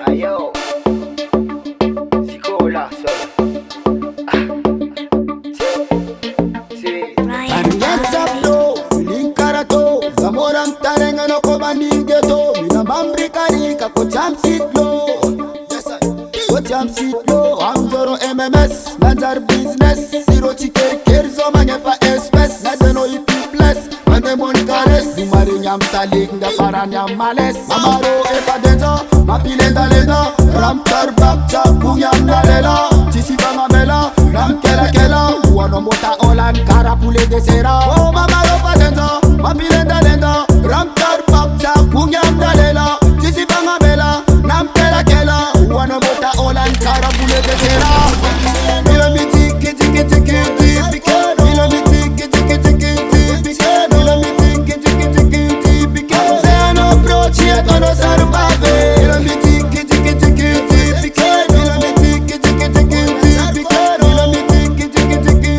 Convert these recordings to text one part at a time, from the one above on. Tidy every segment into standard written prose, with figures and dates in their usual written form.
Ayo, sekolah sola. Zamoram tarenga no kobaningeto mina mamri karika ko chamsit lo. Yes sir. Ko chamsit lo. Amjoro MMS najar business. Zero chiker kerzo mangefa espes. Nadeno ipi bless. Mande mon kares. Dumari nyam salik nga paran nyam males. Amaro efa denza. Mapilenda lenda. Ramtar bakcha kuyam nalela. Tisi banga mela. Ram kela kela. Wano mota olan karapule desera. Oh mamaro efa denza. Mapilenda lenda. Ramtar bakcha kuyam nalela. Tisi banga mela. Ram kela kela. Wano mota olan karapule desera. Mila mi tiki tiki tiki tiki. Mila mi tiki tiki tiki tiki. Mila mi tiki tiki tiki tiki. Se no approach yet no sarvave. Mila mi tiki tiki tiki tiki. Mila mi tiki tiki tiki tiki. Mila mi tiki tiki tiki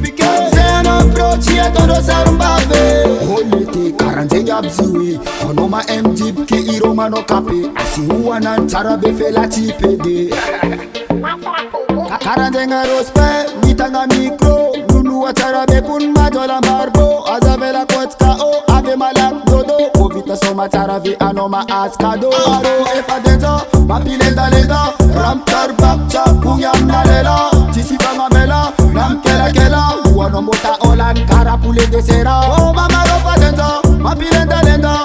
tiki. Se no approach yet no sarvave. Holy te karanzenga bziwi. Onoma MJIBIKY iroma no kape. Asi uwa nan charabe fela chipede. Karanzenga rospe, mitanga mikro. Lulu wa charabe kun majola marbo. Azavela kotka o, ave malak dodo. Ovita soma charabe anoma askado. Aro efa denza, mapilenda lenda. Ramtar bakcha kuyam nalela. Tisi banga mela, ram kela kela. Wano mota olan karapule desera. Oh mama ropa denza, mapilenda lenda.